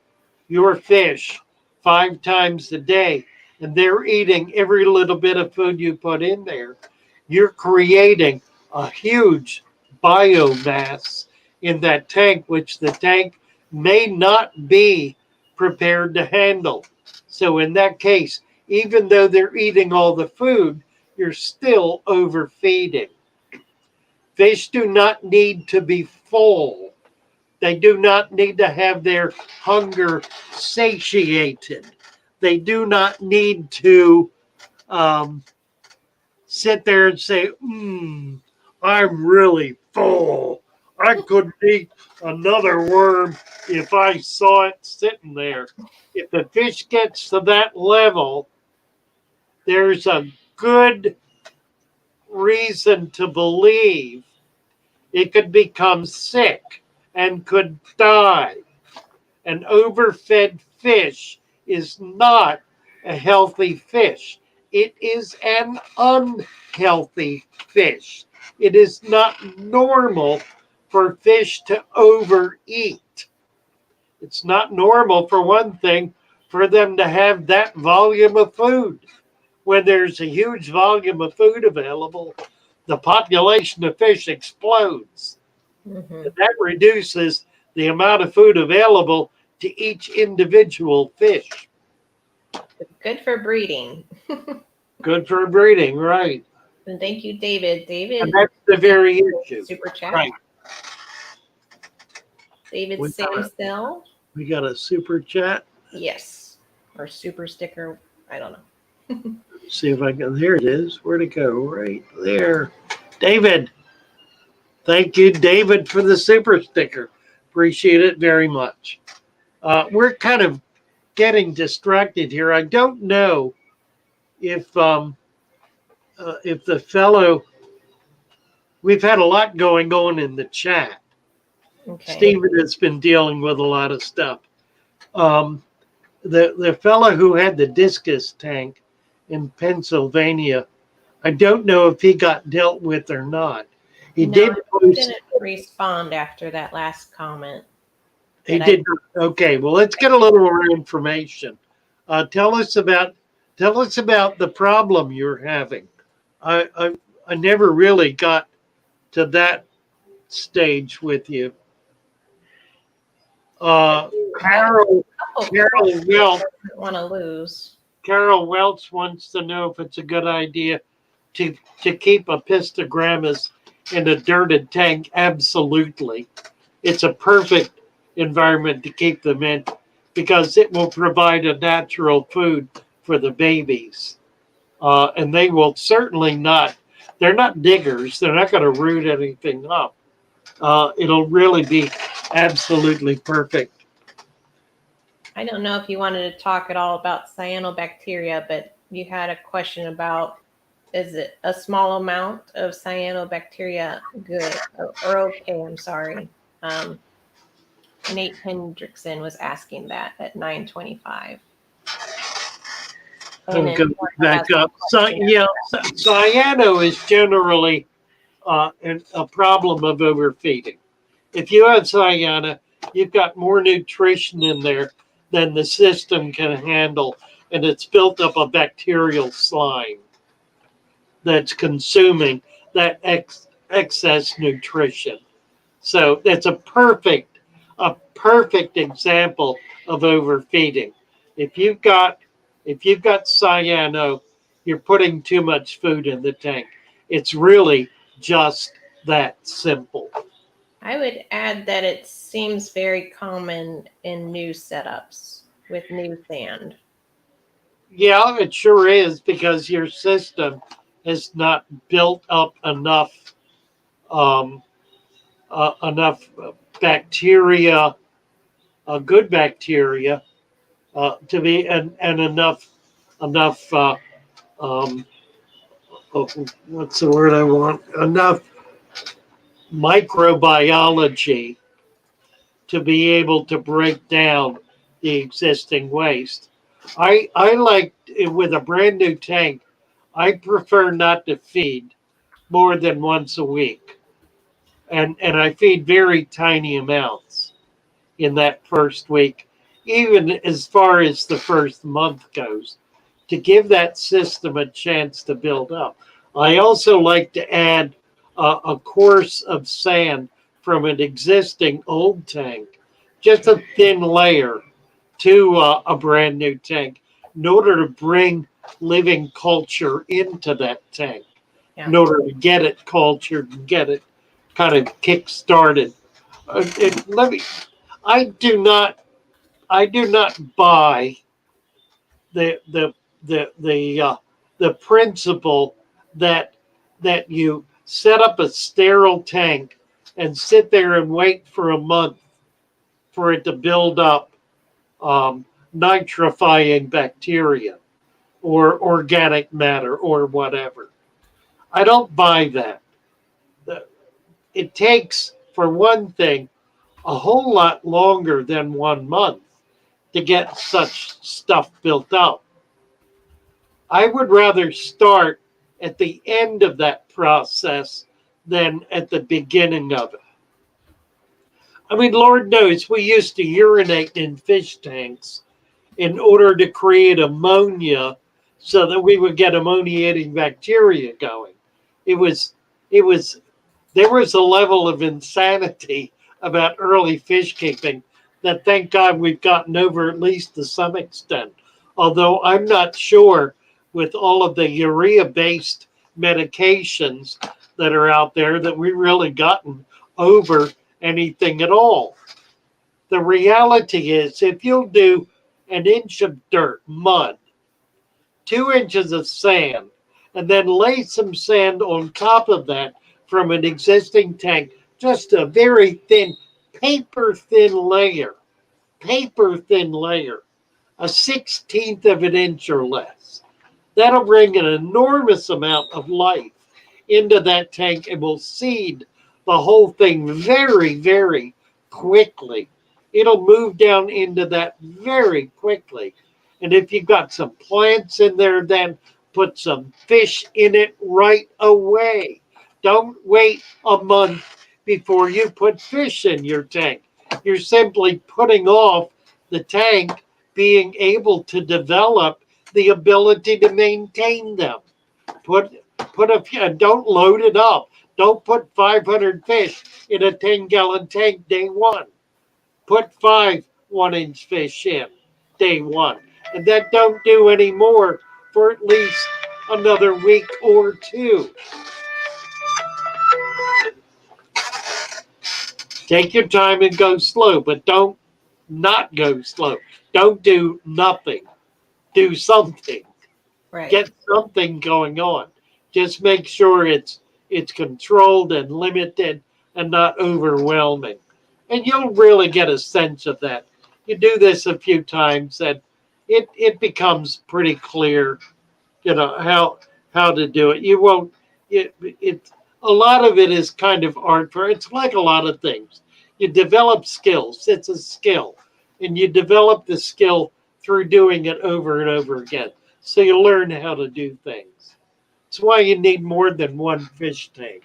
your fish 5 times a day and they're eating every little bit of food you put in there, you're creating a huge biomass in that tank, which the tank may not be prepared to handle. So in that case, even though they're eating all the food, you're still overfeeding. Fish do not need to be full. They do not need to have their hunger satiated. They do not need to sit there and say, I'm really full. I couldn't eat another worm if I saw it sitting there. If the fish gets to that level, there's a good reason to believe it could become sick and could die. An overfed fish is not a healthy fish. It is an unhealthy fish. It is not normal for fish to overeat. It's not normal, for one thing, for them to have that volume of food. When there's a huge volume of food available, the population of fish explodes. And that reduces the amount of food available to each individual fish. Good for breeding. Good for breeding, right. And thank you, David. David, and that's the very issue. Super chat. Right. David Samsdell. We got a super chat. Yes. Or super sticker. I don't know. See if I can. There it is. Where'd it go? Right there. David. Thank you, David, for the super sticker. Appreciate it very much. We're kind of getting distracted here. I don't know if the fellow. We've had a lot going on in the chat. Okay. Stephen has been dealing with a lot of stuff. The fellow who had the discus tank in Pennsylvania, I don't know if he got dealt with or not. He didn't respond after that last comment. He did. Okay, well, let's get a little more information. Tell us about the problem you're having. I never really got to that stage with you. Carol Welch want to lose. Carol Welch wants to know if it's a good idea to keep a pistogramus in a dirted tank. Absolutely, it's a perfect environment to keep them in because it will provide a natural food for the babies, and they will certainly not. They're not diggers. They're not going to root anything up. It'll really be absolutely perfect. I don't know if you wanted to talk at all about cyanobacteria, but you had a question about, is it a small amount of cyanobacteria good or okay? I'm sorry. Nate Hendrickson was asking that at 9:25. Go back up. So, yeah, cyano is generally a problem of overfeeding. If you have cyano, you've got more nutrition in there than the system can handle, and it's built up a bacterial slime that's consuming that excess nutrition. So that's a perfect example of overfeeding. If you've got cyano, you're putting too much food in the tank. It's really just that simple. I would add that it seems very common in new setups with new sand. Yeah, it sure is, because your system has not built up enough bacteria, good bacteria, to be and enough what's the word I want? Enough microbiology to be able to break down the existing waste. I like, with a brand new tank, I prefer not to feed more than once a week. And I feed very tiny amounts in that first week, even as far as the first month goes, to give that system a chance to build up. I also like to add a course of sand from an existing old tank, just a thin layer, to a brand new tank in order to bring living culture into that tank, in order to get it cultured and get it kind of kick-started. I do not buy the principle that you set up a sterile tank and sit there and wait for a month for it to build up nitrifying bacteria or organic matter or whatever. I don't buy that. It takes, for one thing, a whole lot longer than 1 month to get such stuff built up. I would rather start at the end of that process than at the beginning of it. I mean, Lord knows we used to urinate in fish tanks in order to create ammonia so that we would get ammoniating bacteria going. It was, it was, there was a level of insanity about early fish keeping that thank God we've gotten over at least to some extent. Although I'm not sure with all of the urea based medications that are out there that we really gotten over anything at all. The reality is, if you'll do an inch of dirt, mud, 2 inches of sand, and then lay some sand on top of that from an existing tank, just a very thin, paper thin layer, a 16th of an inch or less. That'll bring an enormous amount of life into that tank and will seed the whole thing very, very quickly. It'll move down into that very quickly. And if you've got some plants in there, then put some fish in it right away. Don't wait a month before you put fish in your tank. You're simply putting off the tank being able to develop the ability to maintain them. Put a few, don't load it up. Don't put 500 fish in a 10-gallon tank day one. Put 5 1-inch fish in day one. And then don't do any more for at least another week or two. Take your time and go slow, but don't not go slow. Don't do nothing. Do something. Right. Get something going on. Just make sure it's controlled and limited and not overwhelming. And you'll really get a sense of that. You do this a few times and it becomes pretty clear, how to do it. You won't it a lot of it is kind of art for it's like a lot of things. You develop skills. It's a skill. And you develop the skill through doing it over and over again. So you learn how to do things. That's why you need more than one fish tank.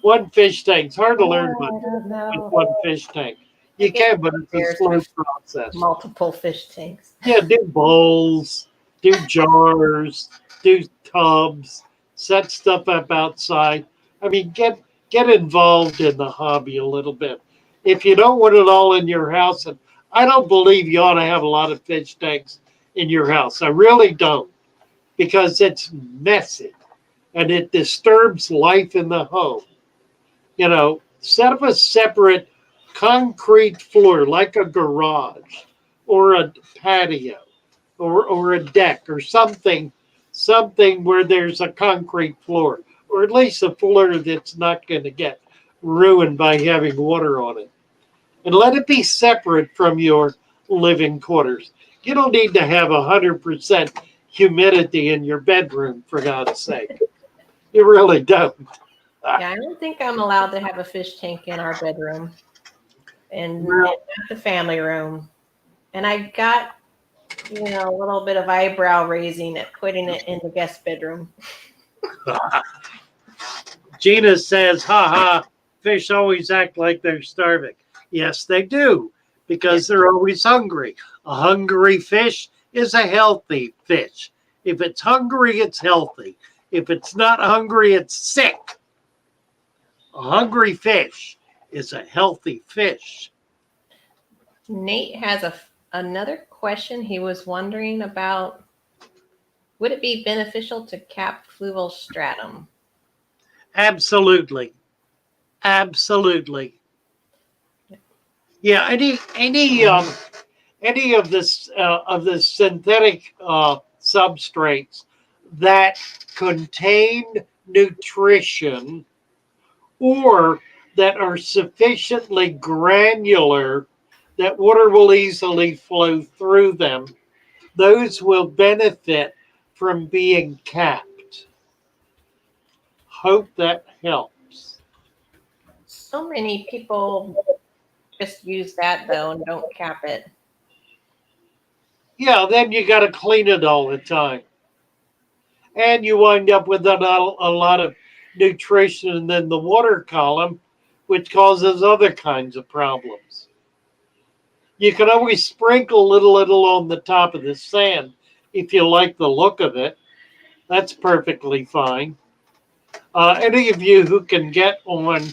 One fish tank. It's hard to learn with one fish tank. You can, but it's a slow process. Multiple fish tanks. Yeah, do bowls, do jars, do tubs, set stuff up outside. I mean, get involved in the hobby a little bit. If you don't want it all in your house, and I don't believe you ought to have a lot of fish tanks in your house. I really don't, because it's messy and it disturbs life in the home. Set up a separate concrete floor like a garage or a patio or a deck or something where there's a concrete floor, or at least a floor that's not going to get ruined by having water on it. And let it be separate from your living quarters. You don't need to have 100% humidity in your bedroom, for God's sake. You really don't. Yeah, I don't think I'm allowed to have a fish tank in our bedroom and not the family room. And I got, a little bit of eyebrow raising at putting it in the guest bedroom. Gina says, fish always act like they're starving. Yes, they do, because they're always hungry. A hungry fish is a healthy fish. If it's hungry, it's healthy. If it's not hungry, it's sick. A hungry fish is a healthy fish. Nate has another question. He was wondering about, would it be beneficial to cap fluval stratum? Absolutely. Yeah, any of the synthetic substrates that contain nutrition or that are sufficiently granular that water will easily flow through them, those will benefit from being capped. Hope that helps. So many people just use that though and don't cap it. Yeah, then you got to clean it all the time. And you wind up with a lot of nutrition in the water column which causes other kinds of problems. You can always sprinkle a little on the top of the sand if you like the look of it. That's perfectly fine. Any of you who can get on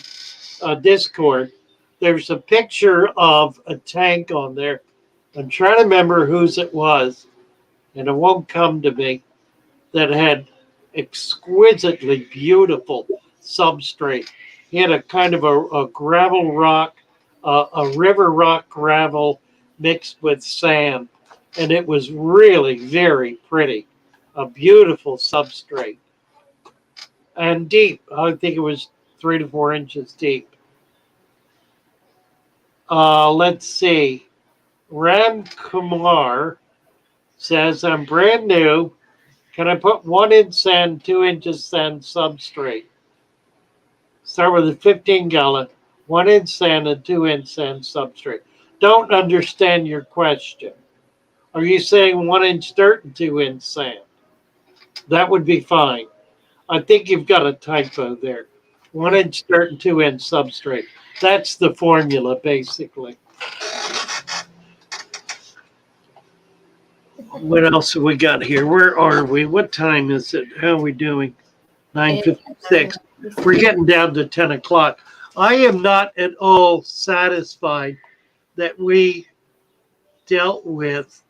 Discord, there's a picture of a tank on there. I'm trying to remember whose it was, and it won't come to me, that had exquisitely beautiful substrate. He had a kind of a gravel rock, a river rock gravel mixed with sand, and it was really very pretty. A beautiful substrate. And deep. I think it was 3 to 4 inches deep. Let's see. Ram Kumar says, I'm brand new. Can I put 1 inch sand, 2 inches sand substrate? Start with a 15-gallon, 1 inch sand, and 2 inch sand substrate. Don't understand your question. Are you saying 1 inch dirt and 2 inch sand? That would be fine. I think you've got a typo there. 1 inch dirt and 2 inch substrate. That's the formula, basically. What else have we got here? Where are we? What time is it? How are we doing? 9:56. We're getting down to 10 o'clock. I am not at all satisfied that we dealt with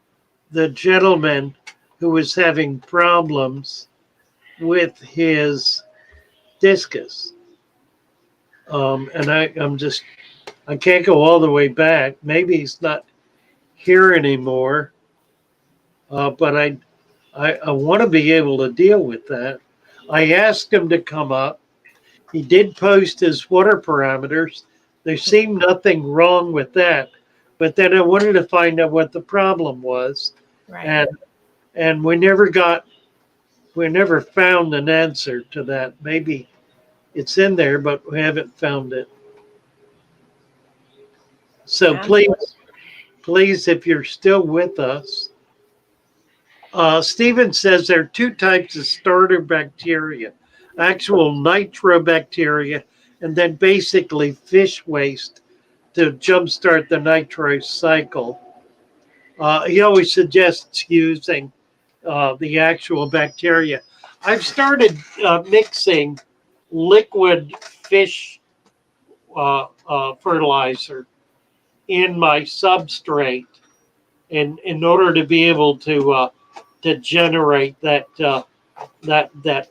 the gentleman who was having problems with his discus. And I can't go all the way back. Maybe he's not here anymore. But I want to be able to deal with that. I asked him to come up. He did post his water parameters. There seemed nothing wrong with that. But then I wanted to find out what the problem was. Right. And we never found an answer to that. Maybe it's in there, but we haven't found it. So please, if you're still with us, Stephen says there are 2 types of starter bacteria, actual nitrobacteria, and then basically fish waste to jumpstart the nitro cycle. He always suggests using the actual bacteria. I've started mixing liquid fish fertilizer in my substrate in order to be able to generate that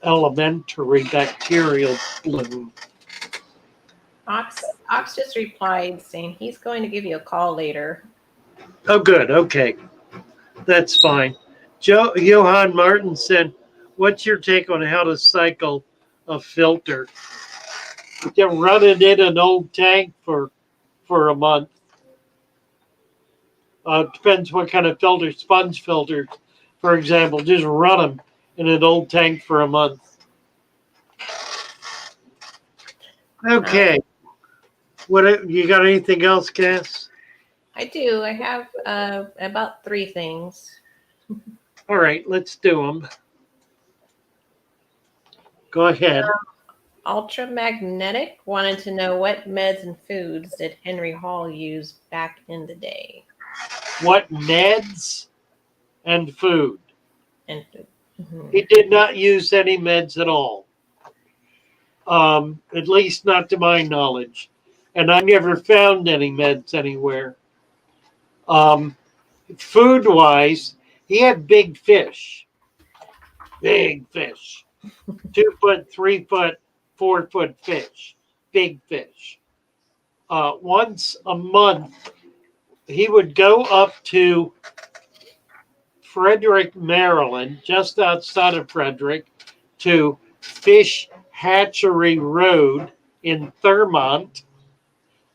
elementary bacterial bloom. Ox just replied saying he's going to give you a call later. Oh, good. Okay, that's fine. Johan Martin said, "What's your take on how to cycle a filter? You can run it in an old tank for a month. Depends what kind of filter. Sponge filters, for example, just run them in an old tank for a month." Okay. What you got? Anything else, Cass? I do. I have about 3 things. All right, let's do them. Go ahead. Ultramagnetic wanted to know what meds and foods did Henry Hall use back in the day? What meds and food? And food. Mm-hmm. He did not use any meds at all. At least not to my knowledge. And I never found any meds anywhere. Food-wise, he had big fish. Big fish. 2 foot, 3 foot, 4 foot fish. Big fish. Once a month, he would go up to Frederick, Maryland, just outside of Frederick, to Fish Hatchery Road in Thurmont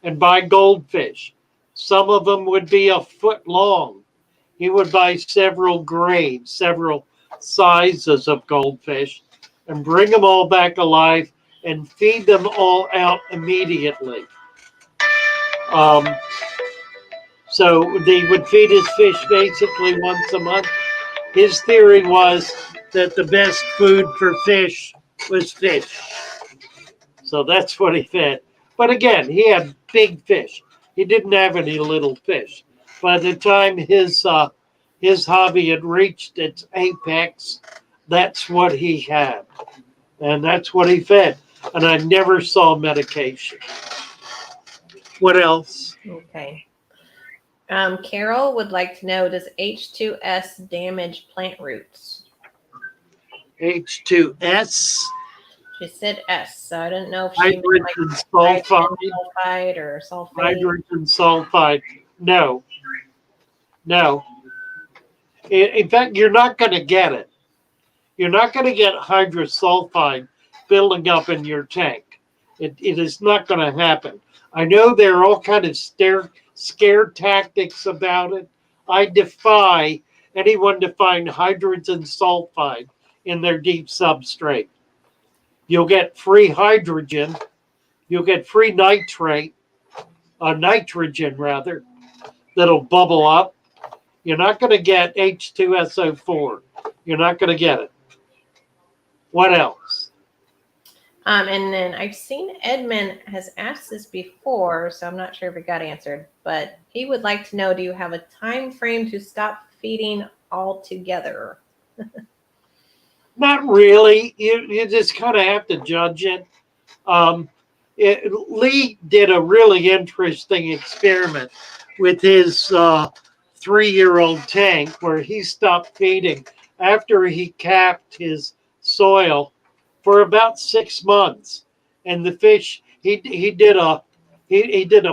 and buy goldfish. Some of them would be a foot long. He would buy several grades, several sizes of goldfish, and bring them all back alive and feed them all out immediately. So they would feed his fish basically once a month. His theory was that the best food for fish was fish. So that's what he fed. But again, he had big fish. He didn't have any little fish. By the time his hobby had reached its apex, that's what he had, and that's what he fed. And I never saw medication. What else? Okay. Carol would like to know, does H2S damage plant roots? H2S? She said S, so I didn't know if she hydrogen meant like sulfide or sulfate. Hydrogen sulfide. No. In fact, you're not going to get it. You're not going to get hydrosulfide building up in your tank. It is not going to happen. I know there are all kind of scare tactics about it. I defy anyone to find hydrogen sulfide in their deep substrate. You'll get free hydrogen. You'll get free nitrate, nitrogen rather, that'll bubble up. You're not going to get H2SO4. You're not going to get it. What else? And then I've seen Edmund has asked this before, so I'm not sure if it got answered, but he would like to know, do you have a time frame to stop feeding altogether? Not really. You just kind of have to judge it. Lee did a really interesting experiment with his 3-year-old tank where he stopped feeding after he capped his soil for about 6 months, and the fish he did a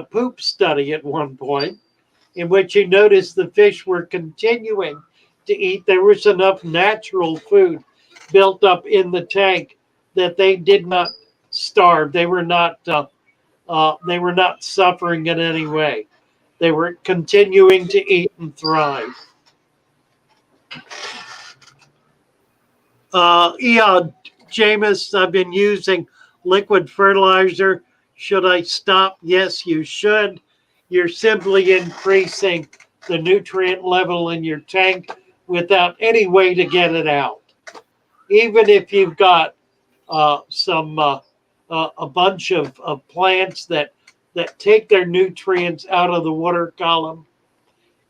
poop study at one point in which he noticed the fish were continuing to eat. There was enough natural food built up in the tank that they did not starve. They were not suffering in any way. They were continuing to eat and thrive. Jameis, I've been using liquid fertilizer. Should I stop? Yes, you should. You're simply increasing the nutrient level in your tank without any way to get it out. Even if you've got a bunch of plants that take their nutrients out of the water column,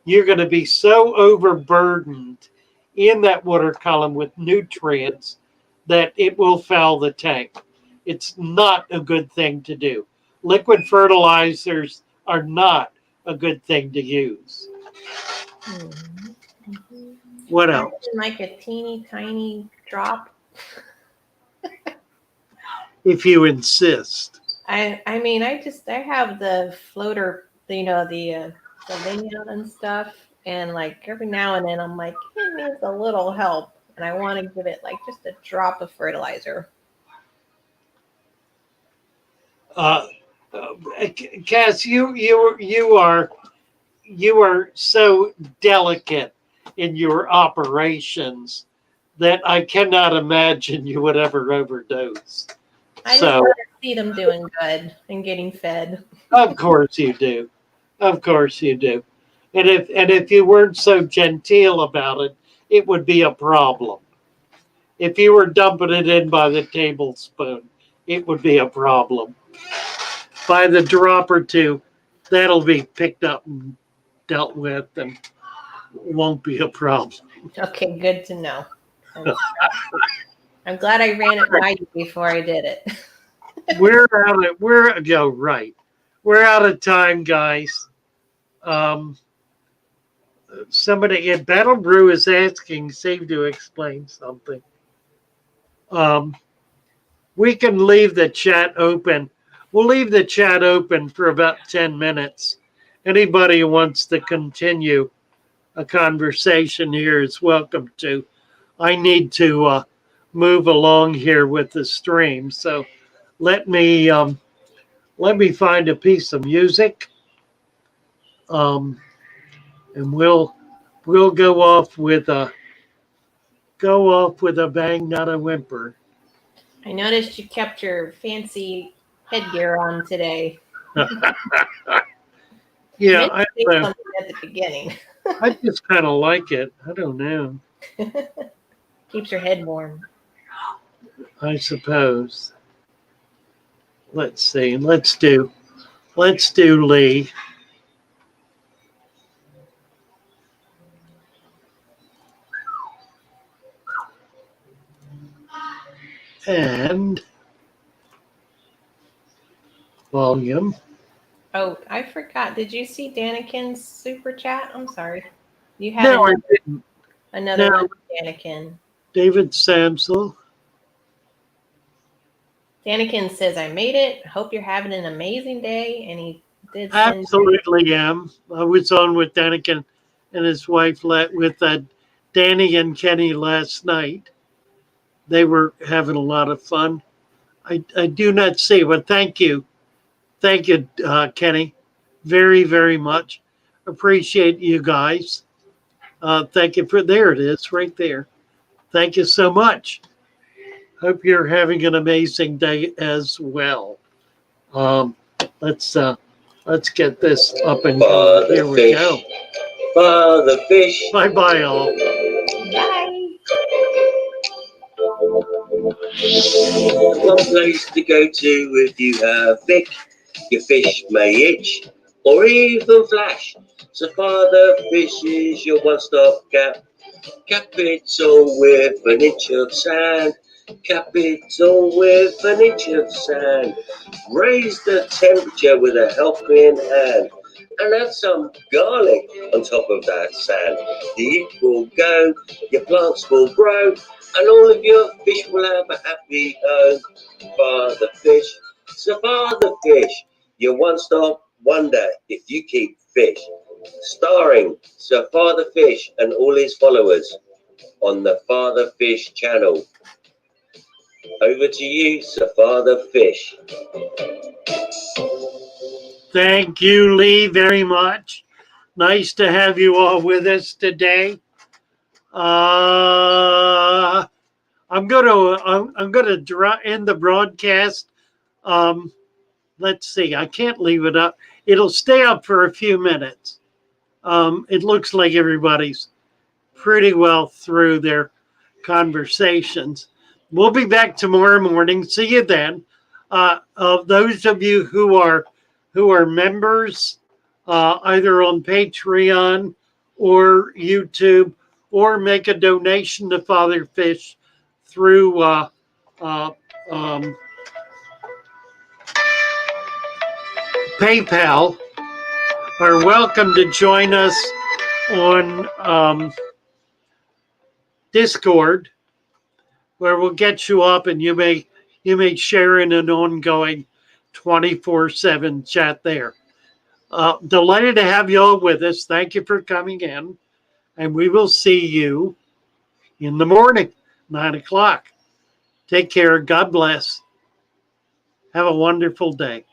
you're going to be so overburdened in that water column with nutrients that it will foul the tank. It's not a good thing to do. Liquid fertilizers are not a good thing to use. What else? Like a teeny tiny drop. If you insist. I mean, I have the floater, the vineyard and stuff, and like every now and then I'm like, it needs a little help, and I want to give it like just a drop of fertilizer. Cass, you are so delicate in your operations that I cannot imagine you would ever overdose. I just want to see them doing good and getting fed. Of course you do. Of course you do. And if you weren't so genteel about it, it would be a problem. If you were dumping it in by the tablespoon, it would be a problem. By the drop or two, that'll be picked up and dealt with and won't be a problem. Okay, good to know. I'm glad I ran it by you before I did it. We're out of time, guys. Somebody at Battle Brew is asking Save to explain something. We can leave the chat open. We'll leave the chat open for about 10 minutes. Anybody who wants to continue a conversation here is welcome to. I need to move along here with the stream, so let me find a piece of music, and we'll go off with a bang, not a whimper. I noticed you kept your fancy headgear on today. Yeah, I don't know. At the beginning. I just kind of like it. I don't know. Keeps your head warm. I suppose. let's see. Let's do Lee. And volume. Oh, I forgot. Did you see Danikin's super chat? I'm sorry. You had No, I didn't. Another one, Danikin. David Samsel. Danikin says, I made it. Hope you're having an amazing day. And he did send Absolutely am. I was on with Danikin and his wife with Danny and Kenny last night. They were having a lot of fun. I do not see, but thank you. Thank you, Kenny. Very, very much. Appreciate you guys. Thank you there it is right there. Thank you so much. Hope you're having an amazing day as well. Let's get this up and going. Here we go. Father fish. Bye all. Bye. One place to go to if you have thick. Your fish may itch or even flash. So Father Fish is your one-stop cap. Capital with an inch of sand. Capital with an inch of sand. Raise the temperature with a helping hand. And add some garlic on top of that sand. The itch will go, your plants will grow, and all of your fish will have a happy home. Father Fish, so Father Fish, your one-stop wonder if you keep fish. Starring Sir Father Fish and all his followers on the Father Fish channel. Over to you, Sir Father Fish. Thank you, Lee, very much. Nice to have you all with us today. I'm gonna end the broadcast. Let's see. I can't leave it up. It'll stay up for a few minutes. It looks like everybody's pretty well through their conversations. We'll be back tomorrow morning. See you then. Those of you who are members, either on Patreon or YouTube, or make a donation to Father Fish through PayPal, are welcome to join us on Discord, where we'll get you up and you may share in an ongoing 24/7 chat there. Delighted to have you all with us. Thank you for coming in, and we will see you in the morning, 9 o'clock. Take care. God bless. Have a wonderful day.